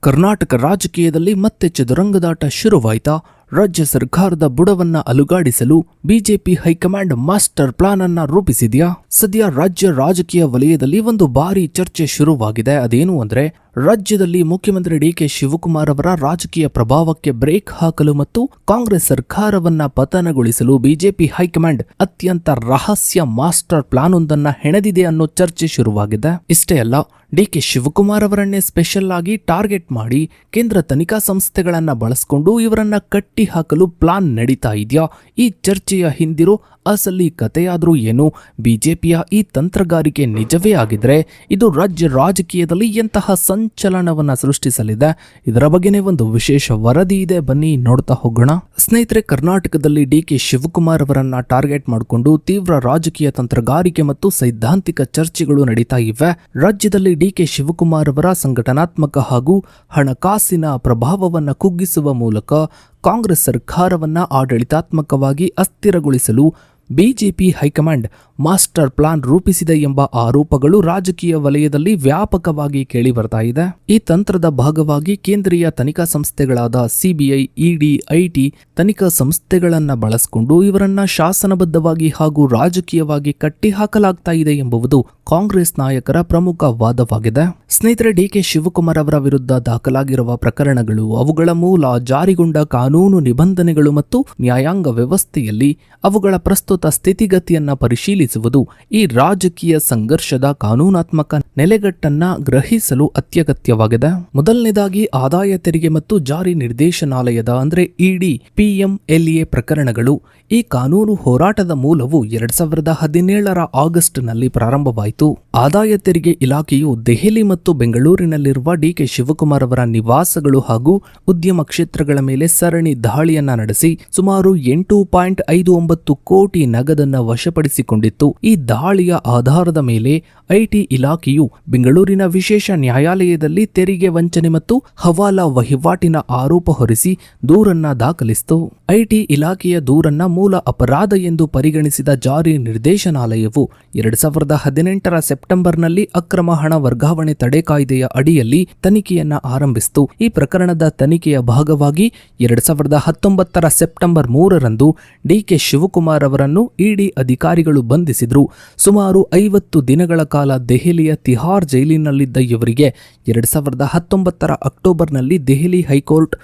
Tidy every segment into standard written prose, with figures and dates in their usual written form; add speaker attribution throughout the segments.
Speaker 1: ಕರ್ನಾಟಕ ರಾಜಕೀಯದಲ್ಲಿ ಮತ್ತೆ ಚದುರಂಗದಾಟ ಶುರುವಾಯಿತಾ? ರಾಜ್ಯ ಸರ್ಕಾರದ ಬುಡವನ್ನ ಅಲುಗಾಡಿಸಲು ಬಿಜೆಪಿ ಹೈಕಮಾಂಡ್ ಮಾಸ್ಟರ್ ಪ್ಲಾನ್ ಅನ್ನ ರೂಪಿಸಿದೆಯಾ? ಸದ್ಯ ರಾಜ್ಯ ರಾಜಕೀಯ ವಲಯದಲ್ಲಿ ಒಂದು ಭಾರಿ ಚರ್ಚೆ ಶುರುವಾಗಿದೆ. ಅದೇನು ಅಂದ್ರೆ, ರಾಜ್ಯದಲ್ಲಿ ಮುಖ್ಯಮಂತ್ರಿ ಡಿಕೆ ಶಿವಕುಮಾರ್ ಅವರ ರಾಜಕೀಯ ಪ್ರಭಾವಕ್ಕೆ ಬ್ರೇಕ್ ಹಾಕಲು ಮತ್ತು ಕಾಂಗ್ರೆಸ್ ಸರ್ಕಾರವನ್ನ ಪತನಗೊಳಿಸಲು ಬಿಜೆಪಿ ಹೈಕಮಾಂಡ್ ಅತ್ಯಂತ ರಹಸ್ಯ ಮಾಸ್ಟರ್ ಪ್ಲಾನ್ ಒಂದನ್ನ ಹೆಣೆದಿದೆ ಅನ್ನೋ ಚರ್ಚೆ ಶುರುವಾಗಿದೆ. ಇಷ್ಟೇ ಅಲ್ಲ, ಡಿಕೆ ಶಿವಕುಮಾರ್ ಅವರನ್ನೇ ಸ್ಪೆಷಲ್ ಆಗಿ ಟಾರ್ಗೆಟ್ ಮಾಡಿ ಕೇಂದ್ರ ತನಿಖಾ ಸಂಸ್ಥೆಗಳನ್ನ ಬಳಸಿಕೊಂಡು ಇವರನ್ನ ಕಟ್ಟಿ ಹಾಕಲು ಪ್ಲಾನ್ ನಡೀತಾ ಇದೆಯಾ? ಈ ಚರ್ಚೆಯ ಹಿಂದಿರೋ ಅಸಲಿ ಕಥೆಯಾದ್ರೂ ಏನು? ಬಿಜೆಪಿಯ ಈ ತಂತ್ರಗಾರಿಕೆ ನಿಜವೇ ಆಗಿದ್ರೆ ಇದು ರಾಜ್ಯ ರಾಜಕೀಯದಲ್ಲಿ ಎಂತಹ ಸಂಚಲನವನ್ನ ಸೃಷ್ಟಿಸಲಿದೆ? ಇದರ ಬಗ್ಗೆನೇ ಒಂದು ವಿಶೇಷ ವರದಿ ಇದೆ, ಬನ್ನಿ ನೋಡ್ತಾ ಹೋಗೋಣ. ಸ್ನೇಹಿತರೆ, ಕರ್ನಾಟಕದಲ್ಲಿ ಡಿಕೆ ಶಿವಕುಮಾರ್ ಅವರನ್ನ ಟಾರ್ಗೆಟ್ ಮಾಡಿಕೊಂಡು ತೀವ್ರ ರಾಜಕೀಯ ತಂತ್ರಗಾರಿಕೆ ಮತ್ತು ಸೈದ್ಧಾಂತಿಕ ಚರ್ಚೆಗಳು ನಡೀತಾ ಇವೆ. ರಾಜ್ಯದಲ್ಲಿ ಡಿಕೆ ಶಿವಕುಮಾರ್ ಅವರ ಸಂಘಟನಾತ್ಮಕ ಹಾಗೂ ಹಣಕಾಸಿನ ಪ್ರಭಾವವನ್ನ ಕುಗ್ಗಿಸುವ ಮೂಲಕ ಕಾಂಗ್ರೆಸ್ ಸರ್ಕಾರವನ್ನ ಆಡಳಿತಾತ್ಮಕವಾಗಿ ಅಸ್ಥಿರಗೊಳಿಸಲು ಬಿಜೆಪಿ ಹೈಕಮಾಂಡ್ ಮಾಸ್ಟರ್ ಪ್ಲಾನ್ ರೂಪಿಸಿದೆ ಎಂಬ ಆರೋಪಗಳು ರಾಜಕೀಯ ವಲಯದಲ್ಲಿ ವ್ಯಾಪಕವಾಗಿ ಕೇಳಿ ಬರ್ತಾ ಇದೆ. ಈ ತಂತ್ರದ ಭಾಗವಾಗಿ ಕೇಂದ್ರೀಯ ತನಿಖಾ ಸಂಸ್ಥೆಗಳಾದ ಸಿಬಿಐ, ಇಡಿ, ಐಟಿ ತನಿಖಾ ಸಂಸ್ಥೆಗಳನ್ನ ಬಳಸಿಕೊಂಡು ಇವರನ್ನ ಶಾಸನಬದ್ಧವಾಗಿ ಹಾಗೂ ರಾಜಕೀಯವಾಗಿ ಕಟ್ಟಿ ಹಾಕಲಾಗ್ತಾ ಇದೆ ಎಂಬುದು ಕಾಂಗ್ರೆಸ್ ನಾಯಕರ ಪ್ರಮುಖ ವಾದವಾಗಿದೆ. ಸ್ನೇಹಿತರೆ, ಡಿಕೆ ಶಿವಕುಮಾರ್ ಅವರ ವಿರುದ್ಧ ದಾಖಲಾಗಿರುವ ಪ್ರಕರಣಗಳು, ಅವುಗಳ ಮೂಲ, ಜಾರಿಗೊಂಡ ಕಾನೂನು ನಿಬಂಧನೆಗಳು ಮತ್ತು ನ್ಯಾಯಾಂಗ ವ್ಯವಸ್ಥೆಯಲ್ಲಿ ಅವುಗಳ ಪ್ರಸ್ತುತ ಸ್ಥಿತಿಗತಿಯನ್ನ ಪರಿಶೀಲಿಸುವುದು ಈ ರಾಜಕೀಯ ಸಂಘರ್ಷದ ಕಾನೂನಾತ್ಮಕ ನೆಲೆಗಟ್ಟನ್ನ ಗ್ರಹಿಸಲು ಅತ್ಯಗತ್ಯವಾಗಿದೆ. ಮೊದಲನೇದಾಗಿ, ಆದಾಯ ತೆರಿಗೆ ಮತ್ತು ಜಾರಿ ನಿರ್ದೇಶನಾಲಯದ ಅಂದ್ರೆ ಇಡಿ, PMLA ಪ್ರಕರಣಗಳು. ಈ ಕಾನೂನು ಹೋರಾಟದ ಮೂಲವು 2017ರ ಆಗಸ್ಟ್ನಲ್ಲಿ ಪ್ರಾರಂಭವಾಯಿತು. ಆದಾಯ ತೆರಿಗೆ ಇಲಾಖೆಯು ದೆಹಲಿ ಮತ್ತು ಬೆಂಗಳೂರಿನಲ್ಲಿರುವ ಡಿಕೆ ಶಿವಕುಮಾರ್ ಅವರ ನಿವಾಸಗಳು ಹಾಗೂ ಉದ್ಯಮ ಕ್ಷೇತ್ರಗಳ ಮೇಲೆ ಸರಣಿ ದಾಳಿಯನ್ನ ನಡೆಸಿ ಸುಮಾರು 8.59 ಕೋಟಿ ನಗದನ್ನ ವಶಪಡಿಸಿಕೊಂಡಿತ್ತು. ಈ ದಾಳಿಯ ಆಧಾರದ ಮೇಲೆ ಐಟಿ ಇಲಾಖೆಯು ಬೆಂಗಳೂರಿನ ವಿಶೇಷ ನ್ಯಾಯಾಲಯದಲ್ಲಿ ತೆರಿಗೆ ವಂಚನೆ ಮತ್ತು ಹವಾಲಾ ವಹಿವಾಟಿನ ಆರೋಪ ಹೊರಿಸಿ ದೂರನ್ನ ದಾಖಲಿಸಿತು. ಐಟಿ ಇಲಾಖೆಯ ದೂರನ್ನ ಮೂಲ ಅಪರಾಧ ಎಂದು ಪರಿಗಣಿಸಿದ ಜಾರಿ ನಿರ್ದೇಶನಾಲಯವು 2018ರ ಸೆಪ್ಟೆಂಬರ್ನಲ್ಲಿ ಅಕ್ರಮ ಹಣ ವರ್ಗಾವಣೆ ತಡೆ ಕಾಯ್ದೆಯ ಅಡಿಯಲ್ಲಿ ತನಿಖೆಯನ್ನ ಆರಂಭಿಸಿತು. ಈ ಪ್ರಕರಣದ ತನಿಖೆಯ ಭಾಗವಾಗಿ 2019ರ ಸೆಪ್ಟೆಂಬರ್ 3ರಂದು ಡಿಕೆ ಶಿವಕುಮಾರ್ ಅವರನ್ನು ಇಡಿ ಅಧಿಕಾರಿಗಳು ಬಂಧಿಸಿದ್ರು. ಸುಮಾರು 50 ದಿನಗಳ ಕಾಲ ದೆಹಲಿಯ ತಿಹಾರ್ ಜೈಲಿನಲ್ಲಿದ್ದ ಇವರಿಗೆ 2019ರ ಅಕ್ಟೋಬರ್ನಲ್ಲಿ ದೆಹಲಿ ಹೈಕೋರ್ಟ್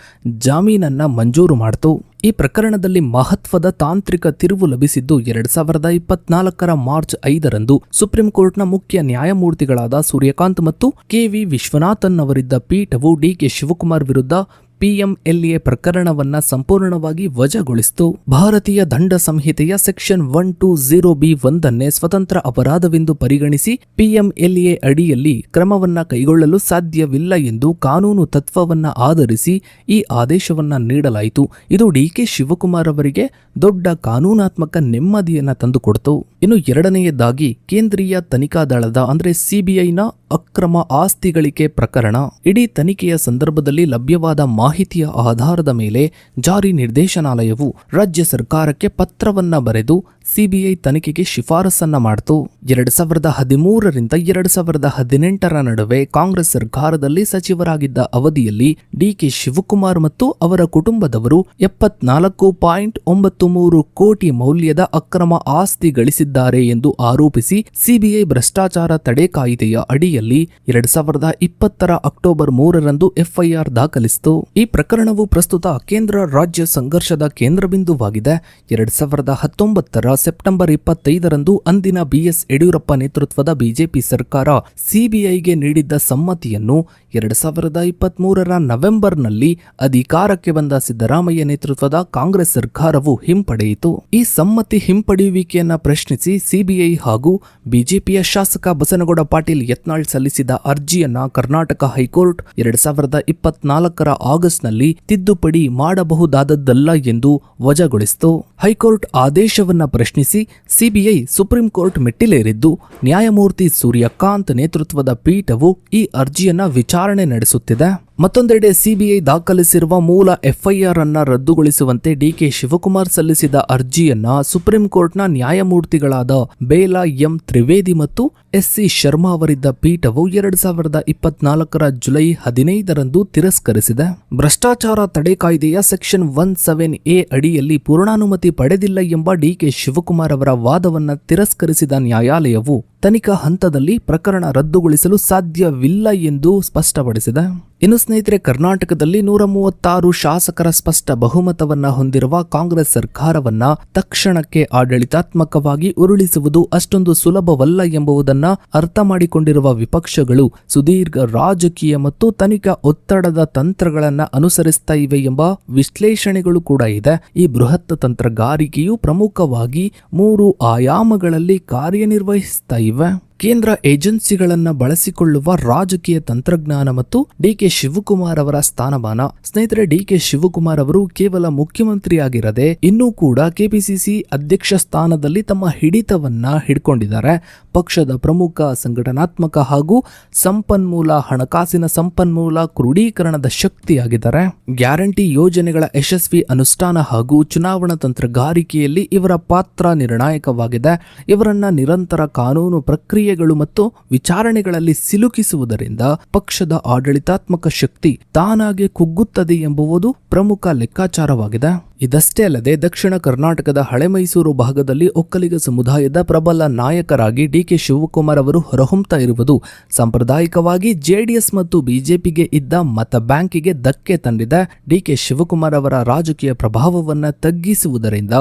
Speaker 1: ಜಾಮೀನನ್ನ ಮಂಜೂರು ಮಾಡಿತು. ಈ ಪ್ರಕರಣದಲ್ಲಿ ಮಹತ್ವದ ತಾಂತ್ರಿಕ ತಿರುವು ಲಭಿಸಿದ್ದು 2024ರ ಮಾರ್ಚ್ 5ರಂದು ಸುಪ್ರೀಂ ಕೋರ್ಟ್ನ ಮುಖ್ಯ ನ್ಯಾಯಮೂರ್ತಿಗಳಾದ ಸೂರ್ಯಕಾಂತ್ ಮತ್ತು KV ವಿಶ್ವನಾಥನ್ ಅವರಿದ್ದ ಪೀಠವು ಡಿಕೆ ಶಿವಕುಮಾರ್ ವಿರುದ್ಧ PMLA ಪ್ರಕರಣವನ್ನ ಸಂಪೂರ್ಣವಾಗಿ ವಜಾಗೊಳಿಸಿತು. ಭಾರತೀಯ ದಂಡ ಸಂಹಿತೆಯ ಸೆಕ್ಷನ್ 120B1 ಸ್ವತಂತ್ರ ಅಪರಾಧವೆಂದು ಪರಿಗಣಿಸಿ PMLA ಅಡಿಯಲ್ಲಿ ಕ್ರಮವನ್ನ ಕೈಗೊಳ್ಳಲು ಸಾಧ್ಯವಿಲ್ಲ ಎಂದು ಕಾನೂನು ತತ್ವವನ್ನ ಆಧರಿಸಿ ಈ ಆದೇಶವನ್ನ ನೀಡಲಾಯಿತು. ಇದು ಡಿಕೆ ಶಿವಕುಮಾರ್ ಅವರಿಗೆ ದೊಡ್ಡ ಕಾನೂನಾತ್ಮಕ ನೆಮ್ಮದಿಯನ್ನ ತಂದುಕೊಡ್ತು. ಇನ್ನು ಎರಡನೆಯದಾಗಿ, ಕೇಂದ್ರೀಯ ತನಿಖಾ ದಳದ ಅಂದ್ರೆ CBIನ ಅಕ್ರಮ ಆಸ್ತಿ ಗಳಿಕೆ ಪ್ರಕರಣ. ಇಡೀ ತನಿಖೆಯ ಸಂದರ್ಭದಲ್ಲಿ ಲಭ್ಯವಾದ ಮಾಹಿತಿಯ ಆಧಾರದ ಮೇಲೆ ಜಾರಿ ನಿರ್ದೇಶನಾಲಯವು ರಾಜ್ಯ ಸರ್ಕಾರಕ್ಕೆ ಪತ್ರವನ್ನ ಬರೆದು ಸಿಬಿಐ ತನಿಖೆಗೆ ಶಿಫಾರಸನ್ನ ಮಾಡಿತು. 2013ರಿಂದ 2018ರ ನಡುವೆ ಕಾಂಗ್ರೆಸ್ ಸರ್ಕಾರದಲ್ಲಿ ಸಚಿವರಾಗಿದ್ದ ಅವಧಿಯಲ್ಲಿ ಡಿಕೆ ಶಿವಕುಮಾರ್ ಮತ್ತು ಅವರ ಕುಟುಂಬದವರು 74.93 ಕೋಟಿ ಮೌಲ್ಯದ ಅಕ್ರಮ ಆಸ್ತಿ ಗಳಿಸಿದ್ದಾರೆ ಎಂದು ಆರೋಪಿಸಿ ಸಿಬಿಐ ಭ್ರಷ್ಟಾಚಾರ ತಡೆ ಕಾಯ್ದೆಯ ಅಡಿಯಲ್ಲಿ 2020ರ ಅಕ್ಟೋಬರ್ 3ರಂದು FIR ದಾಖಲಿಸಿತು. ಈ ಪ್ರಕರಣವು ಪ್ರಸ್ತುತ ಕೇಂದ್ರ ರಾಜ್ಯ ಸಂಘರ್ಷದ ಕೇಂದ್ರಬಿಂದುವಾಗಿದೆ. 2019ರ ಸೆಪ್ಟೆಂಬರ್ 25ರಂದು ಅಂದಿನ BS ಯಡಿಯೂರಪ್ಪ ನೇತೃತ್ವದ ಬಿಜೆಪಿ ಸರ್ಕಾರ ಸಿಬಿಐಗೆ ನೀಡಿದ್ದ ಸಮ್ಮತಿಯನ್ನು 2023ರ ನವೆಂಬರ್ನಲ್ಲಿ ಅಧಿಕಾರಕ್ಕೆ ಬಂದ ಸಿದ್ದರಾಮಯ್ಯ ನೇತೃತ್ವದ ಕಾಂಗ್ರೆಸ್ ಸರ್ಕಾರವು ಹಿಂಪಡೆಯಿತು. ಈ ಸಮ್ಮತಿ ಹಿಂಪಡೆಯುವಿಕೆಯನ್ನ ಪ್ರಶ್ನಿಸಿ ಸಿಬಿಐ ಹಾಗೂ ಬಿಜೆಪಿಯ ಶಾಸಕ ಬಸನಗೌಡ ಪಾಟೀಲ್ ಯತ್ನಾಳ್ ಸಲ್ಲಿಸಿದ ಅರ್ಜಿಯನ್ನ ಕರ್ನಾಟಕ ಹೈಕೋರ್ಟ್ 2024ರ ಆಗಸ್ಟ್ನಲ್ಲಿ ತಿದ್ದುಪಡಿ ಮಾಡಬಹುದಾದದ್ದಲ್ಲ ಎಂದು ವಜಾಗೊಳಿಸಿತು. ಹೈಕೋರ್ಟ್ ಆದೇಶವನ್ನ ಪ್ರಶ್ನಿಸಿ ಸಿಬಿಐ ಸುಪ್ರೀಂ ಕೋರ್ಟ್ ಮೆಟ್ಟಿಲೇರಿದ್ದು, ನ್ಯಾಯಮೂರ್ತಿ ಸೂರ್ಯಕಾಂತ್ ನೇತೃತ್ವದ ಪೀಠವು ಈ ಅರ್ಜಿಯನ್ನ ವಿಚಾರಣೆ ನಡೆಸುತ್ತಿದೆ. ಮತ್ತೊಂದೆಡೆ ಸಿಬಿಐ ದಾಖಲಿಸಿರುವ ಮೂಲ ಎಫ್ಐಆರ್ ಅನ್ನ ರದ್ದುಗೊಳಿಸುವಂತೆ ಡಿಕೆ ಶಿವಕುಮಾರ್ ಸಲ್ಲಿಸಿದ ಅರ್ಜಿಯನ್ನ ಸುಪ್ರೀಂ ಕೋರ್ಟ್ನ ನ್ಯಾಯಮೂರ್ತಿಗಳಾದ ಬೇಲಾ ಎಂ ತ್ರಿವೇದಿ ಮತ್ತು ಎಸ್ಸಿ ಶರ್ಮಾ ಅವರಿದ್ದ ಪೀಠವು 2024 ಜುಲೈ 15ರಂದು ತಿರಸ್ಕರಿಸಿದೆ. ಭ್ರಷ್ಟಾಚಾರ ತಡೆ ಕಾಯ್ದೆಯ ಸೆಕ್ಷನ್ 17A ಅಡಿಯಲ್ಲಿ ಪೂರ್ಣಾನುಮತಿ ಪಡೆದಿಲ್ಲ ಎಂಬ ಡಿಕೆ ಶಿವಕುಮಾರ್ ಅವರ ವಾದವನ್ನ ತಿರಸ್ಕರಿಸಿದ ನ್ಯಾಯಾಲಯವು ತನಿಖಾ ಹಂತದಲ್ಲಿ ಪ್ರಕರಣ ರದ್ದುಗೊಳಿಸಲು ಸಾಧ್ಯವಿಲ್ಲ ಎಂದು ಸ್ಪಷ್ಟಪಡಿಸಿದೆ. ಇನ್ನು ಸ್ನೇಹಿತರೆ, ಕರ್ನಾಟಕದಲ್ಲಿ 136 ಶಾಸಕರ ಸ್ಪಷ್ಟ ಬಹುಮತವನ್ನ ಹೊಂದಿರುವ ಕಾಂಗ್ರೆಸ್ ಸರ್ಕಾರವನ್ನ ತಕ್ಷಣಕ್ಕೆ ಆಡಳಿತಾತ್ಮಕವಾಗಿ ಉರುಳಿಸುವುದು ಅಷ್ಟೊಂದು ಸುಲಭವಲ್ಲ ಎಂಬುದನ್ನ ಅರ್ಥ ಮಾಡಿಕೊಂಡಿರುವ ವಿಪಕ್ಷಗಳು ಸುದೀರ್ಘ ರಾಜಕೀಯ ಮತ್ತು ತನಿಖಾ ಒತ್ತಡದ ತಂತ್ರಗಳನ್ನ ಅನುಸರಿಸ್ತಾ ಇವೆ ಎಂಬ ವಿಶ್ಲೇಷಣೆಗಳು ಕೂಡ ಇದೆ. ಈ ಬೃಹತ್ ತಂತ್ರಗಾರಿಕೆಯು ಪ್ರಮುಖವಾಗಿ 3 ಆಯಾಮಗಳಲ್ಲಿ ಕಾರ್ಯನಿರ್ವಹಿಸ್ತಾ ಇವೆ. ಕೇಂದ್ರ ಏಜೆನ್ಸಿಗಳನ್ನ ಬಳಸಿಕೊಳ್ಳುವ ರಾಜಕೀಯ ತಂತ್ರಜ್ಞಾನ ಮತ್ತು ಡಿಕೆ ಶಿವಕುಮಾರ್ ಅವರ ಸ್ಥಾನಮಾನ. ಸ್ನೇಹಿತರೆ, ಡಿಕೆ ಶಿವಕುಮಾರ್ ಅವರು ಕೇವಲ ಮುಖ್ಯಮಂತ್ರಿಯಾಗಿರದೆ ಇನ್ನೂ ಕೂಡ ಕೆಪಿಸಿಸಿ ಅಧ್ಯಕ್ಷ ಸ್ಥಾನದಲ್ಲಿ ತಮ್ಮ ಹಿಡಿತವನ್ನ ಹಿಡ್ಕೊಂಡಿದ್ದಾರೆ. ಪಕ್ಷದ ಪ್ರಮುಖ ಸಂಘಟನಾತ್ಮಕ ಹಾಗೂ ಸಂಪನ್ಮೂಲ ಹಣಕಾಸಿನ ಸಂಪನ್ಮೂಲ ಕ್ರೋಢೀಕರಣದ ಶಕ್ತಿಯಾಗಿದ್ದಾರೆ. ಗ್ಯಾರಂಟಿ ಯೋಜನೆಗಳ ಯಶಸ್ವಿ ಅನುಷ್ಠಾನ ಹಾಗೂ ಚುನಾವಣಾ ತಂತ್ರಗಾರಿಕೆಯಲ್ಲಿ ಇವರ ಪಾತ್ರ ನಿರ್ಣಾಯಕವಾಗಿದೆ. ಇವರನ್ನ ನಿರಂತರ ಕಾನೂನು ಪ್ರಕ್ರಿಯೆಗಳು ಮತ್ತು ವಿಚಾರಣೆಗಳಲ್ಲಿ ಸಿಲುಕಿಸುವುದರಿಂದ ಪಕ್ಷದ ಆಡಳಿತಾತ್ಮಕ ಶಕ್ತಿ ತಾನಾಗೆ ಕುಗ್ಗುತ್ತದೆ ಎಂಬುದು ಪ್ರಮುಖ ಲೆಕ್ಕಾಚಾರವಾಗಿದೆ. ಇದಷ್ಟೇ ಅಲ್ಲದೆ ದಕ್ಷಿಣ ಕರ್ನಾಟಕದ ಹಳೆ ಮೈಸೂರು ಭಾಗದಲ್ಲಿ ಒಕ್ಕಲಿಗ ಸಮುದಾಯದ ಪ್ರಬಲ ನಾಯಕರಾಗಿ ಡಿಕೆ ಶಿವಕುಮಾರ್ ಅವರು ಹೊರಹೊಮ್ಮುತ್ತಾ ಇರುವುದು ಸಾಂಪ್ರದಾಯಿಕವಾಗಿ ಜೆಡಿಎಸ್ ಮತ್ತು ಬಿಜೆಪಿಗೆ ಇದ್ದ ಮತ ಬ್ಯಾಂಕಿಗೆ ಧಕ್ಕೆ ತಂದಿದೆ. ಡಿಕೆ ಶಿವಕುಮಾರ್ ಅವರ ರಾಜಕೀಯ ಪ್ರಭಾವವನ್ನು ತಗ್ಗಿಸುವುದರಿಂದ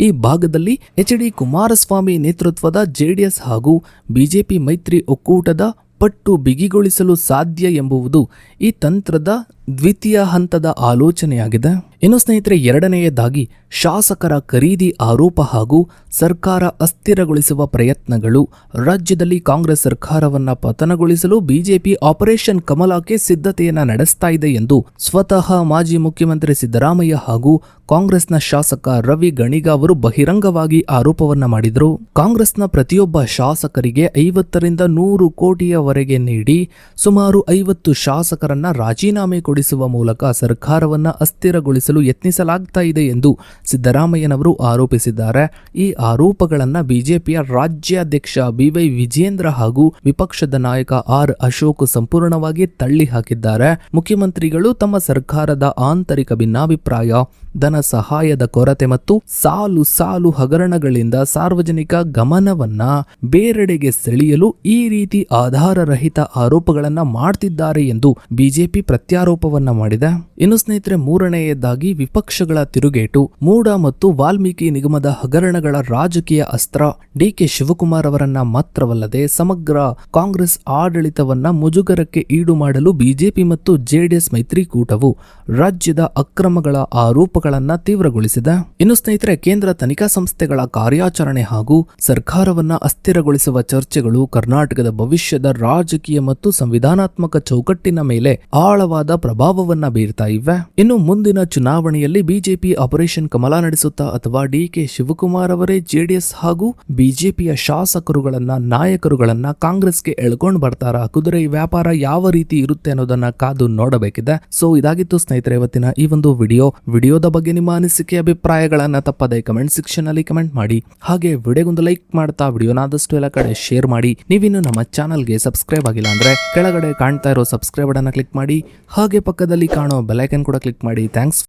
Speaker 1: ಈ ಭಾಗದಲ್ಲಿ ಎಚ್.ಡಿ. ಕುಮಾರಸ್ವಾಮಿ ನೇತೃತ್ವದ ಜೆಡಿಎಸ್ ಹಾಗೂ ಬಿಜೆಪಿ ಮೈತ್ರಿ ಒಕ್ಕೂಟದ ಪಟ್ಟು ಬಿಗಿಗೊಳಿಸಲು ಸಾಧ್ಯ ಎಂಬುದು ಈ ತಂತ್ರದ ದ್ವಿತೀಯ ಹಂತದ ಆಲೋಚನೆಯಾಗಿದೆ. ಇನ್ನು ಸ್ನೇಹಿತರೆ, ಎರಡನೆಯದಾಗಿ ಶಾಸಕರ ಖರೀದಿ ಆರೋಪ ಹಾಗೂ ಸರ್ಕಾರ ಅಸ್ಥಿರಗೊಳಿಸುವ ಪ್ರಯತ್ನಗಳು. ರಾಜ್ಯದಲ್ಲಿ ಕಾಂಗ್ರೆಸ್ ಸರ್ಕಾರವನ್ನ ಪತನಗೊಳಿಸಲು ಬಿಜೆಪಿ ಆಪರೇಷನ್ ಕಮಲಕ್ಕೆ ಸಿದ್ಧತೆಯನ್ನ ನಡೆಸ್ತಾ ಇದೆ ಎಂದು ಸ್ವತಃ ಮಾಜಿ ಮುಖ್ಯಮಂತ್ರಿ ಸಿದ್ದರಾಮಯ್ಯ ಹಾಗೂ ಕಾಂಗ್ರೆಸ್ನ ಶಾಸಕ ರವಿ ಗಣಿಗ ಅವರು ಬಹಿರಂಗವಾಗಿ ಆರೋಪವನ್ನ ಮಾಡಿದರು. ಕಾಂಗ್ರೆಸ್ನ ಪ್ರತಿಯೊಬ್ಬ ಶಾಸಕರಿಗೆ 50ರಿಂದ 100 ಕೋಟಿಯವರೆಗೆ ನೀಡಿ ಸುಮಾರು 50 ಶಾಸಕರನ್ನ ರಾಜೀನಾಮೆ ಕೊಡಿಸುವ ಮೂಲಕ ಸರ್ಕಾರವನ್ನ ಅಸ್ಥಿರಗೊಳಿಸಲು ಯತ್ನಿಸಲಾಗ್ತಾ ಇದೆ ಎಂದು ಸಿದ್ದರಾಮಯ್ಯನವರು ಆರೋಪಿಸಿದ್ದಾರೆ. ಈ ಆರೋಪಗಳನ್ನು ಬಿಜೆಪಿಯ ರಾಜ್ಯಾಧ್ಯಕ್ಷ BY ವಿಜೇಂದ್ರ ಹಾಗೂ ವಿಪಕ್ಷದ ನಾಯಕ R ಅಶೋಕ್ ಸಂಪೂರ್ಣವಾಗಿ ತಳ್ಳಿ ಹಾಕಿದ್ದಾರೆ. ಮುಖ್ಯಮಂತ್ರಿಗಳು ತಮ್ಮ ಸರ್ಕಾರದ ಆಂತರಿಕ ಭಿನ್ನಾಭಿಪ್ರಾಯ, ಧನ ಸಹಾಯದ ಕೊರತೆ ಮತ್ತು ಸಾಲು ಸಾಲು ಹಗರಣಗಳಿಂದ ಸಾರ್ವಜನಿಕ ಗಮನವನ್ನ ಬೇರೆಡೆಗೆ ಸೆಳೆಯಲು ಈ ರೀತಿ ಆಧಾರರಹಿತ ಆರೋಪಗಳನ್ನ ಮಾಡ್ತಿದ್ದಾರೆ ಎಂದು ಬಿಜೆಪಿ ಪ್ರತ್ಯಾರೋಪವನ್ನ ಮಾಡಿದೆ. ಇನ್ನು ಸ್ನೇಹಿತರೆ, ಮೂರನೆಯದಾಗಿ ವಿಪಕ್ಷಗಳ ತಿರುಗೇಟು. ಮೂಡ ಮತ್ತು ವಾಲ್ಮೀಕಿ ನಿಗಮದ ಹಗರಣಗಳ ರಾಜಕೀಯ ಅಸ್ತ್ರ ಡಿಕೆ ಶಿವಕುಮಾರ್ ಅವರನ್ನ ಮಾತ್ರವಲ್ಲದೆ ಸಮಗ್ರ ಕಾಂಗ್ರೆಸ್ ಆಡಳಿತವನ್ನ ಮುಜುಗರಕ್ಕೆ ಈಡು ಮಾಡಲು ಬಿಜೆಪಿ ಮತ್ತು ಜೆಡಿಎಸ್ ಮೈತ್ರಿಕೂಟವು ರಾಜ್ಯದ ಅಕ್ರಮಗಳ ಆರೋಪಗಳನ್ನ ತೀವ್ರಗೊಳಿಸಿದೆ. ಇನ್ನು ಸ್ನೇಹಿತರೆ, ಕೇಂದ್ರ ತನಿಖಾ ಸಂಸ್ಥೆಗಳ ಕಾರ್ಯಾಚರಣೆ ಹಾಗೂ ಸರ್ಕಾರವನ್ನ ಅಸ್ಥಿರಗೊಳಿಸುವ ಚರ್ಚೆಗಳು ಕರ್ನಾಟಕದ ಭವಿಷ್ಯದ ರಾಜಕೀಯ ಮತ್ತು ಸಂವಿಧಾನಾತ್ಮಕ ಚೌಕಟ್ಟಿನ ಮೇಲೆ ಆಳವಾದ ಪ್ರಭಾವವನ್ನ ಬೀರ್ತಾ ಇವೆ. ಇನ್ನು ಮುಂದಿನ ಚುನಾವಣೆಯಲ್ಲಿ ಬಿಜೆಪಿ ಆಪರೇಷನ್ ಕಮಲ ನಡೆಸುತ್ತಾ ಅಥವಾ ಡಿಕೆ ಶಿವಕುಮಾರ್ ಅವರೇ ಜೆಡಿಎಸ್ ಹಾಗೂ ಬಿಜೆಪಿಯ ಶಾಸಕರುಗಳನ್ನ ನಾಯಕರುಗಳನ್ನ ಕಾಂಗ್ರೆಸ್ಗೆ ಎಳ್ಕೊಂಡು ಬರ್ತಾರಾ? ಕುದುರೆ ವ್ಯಾಪಾರ ಯಾವ ರೀತಿ ಇರುತ್ತೆ ಅನ್ನೋದನ್ನ ಕಾದು ನೋಡಬೇಕಿದೆ. ಸೊ ಇದಾಗಿತ್ತು ಸ್ನೇಹಿತರೆ ಇವತ್ತಿನ ಈ ಒಂದು ವಿಡಿಯೋದ ಬಗ್ಗೆ ನಿಮ್ಮ ಅನಿಸಿಕೆ ಅಭಿಪ್ರಾಯಗಳನ್ನ ತಪ್ಪದೆ ಕಮೆಂಟ್ ಸೆಕ್ಷನ್ ಅಲ್ಲಿ ಕಮೆಂಟ್ ಮಾಡಿ. ಹಾಗೆ ವಿಡಿಯೋಗೊಂದು ಲೈಕ್ ಮಾಡ್ತಾ ವಿಡಿಯೋನಾದಷ್ಟು ಎಲ್ಲ ಕಡೆ ಶೇರ್ ಮಾಡಿ. ನೀವಿನ್ನು ನಮ್ಮ ಚಾನಲ್ಗೆ ಸಬ್ಸ್ಕ್ರೈಬ್ ಆಗಿಲ್ಲ ಅಂದ್ರೆ ಕೆಳಗಡೆ ಕಾಣ್ತಾ ಇರೋ ಸಬ್ಸ್ಕ್ರೈಬ್ ಬಟನ್ ಕ್ಲಿಕ್ ಮಾಡಿ. ಹಾಗೆ ಪಕ್ಕದಲ್ಲಿ ಕಾಣೋ ಬೆಲ್ ಐಕಾನ್ ಕೂಡ ಕ್ಲಿಕ್ ಮಾಡಿ. ಥ್ಯಾಂಕ್ಸ್.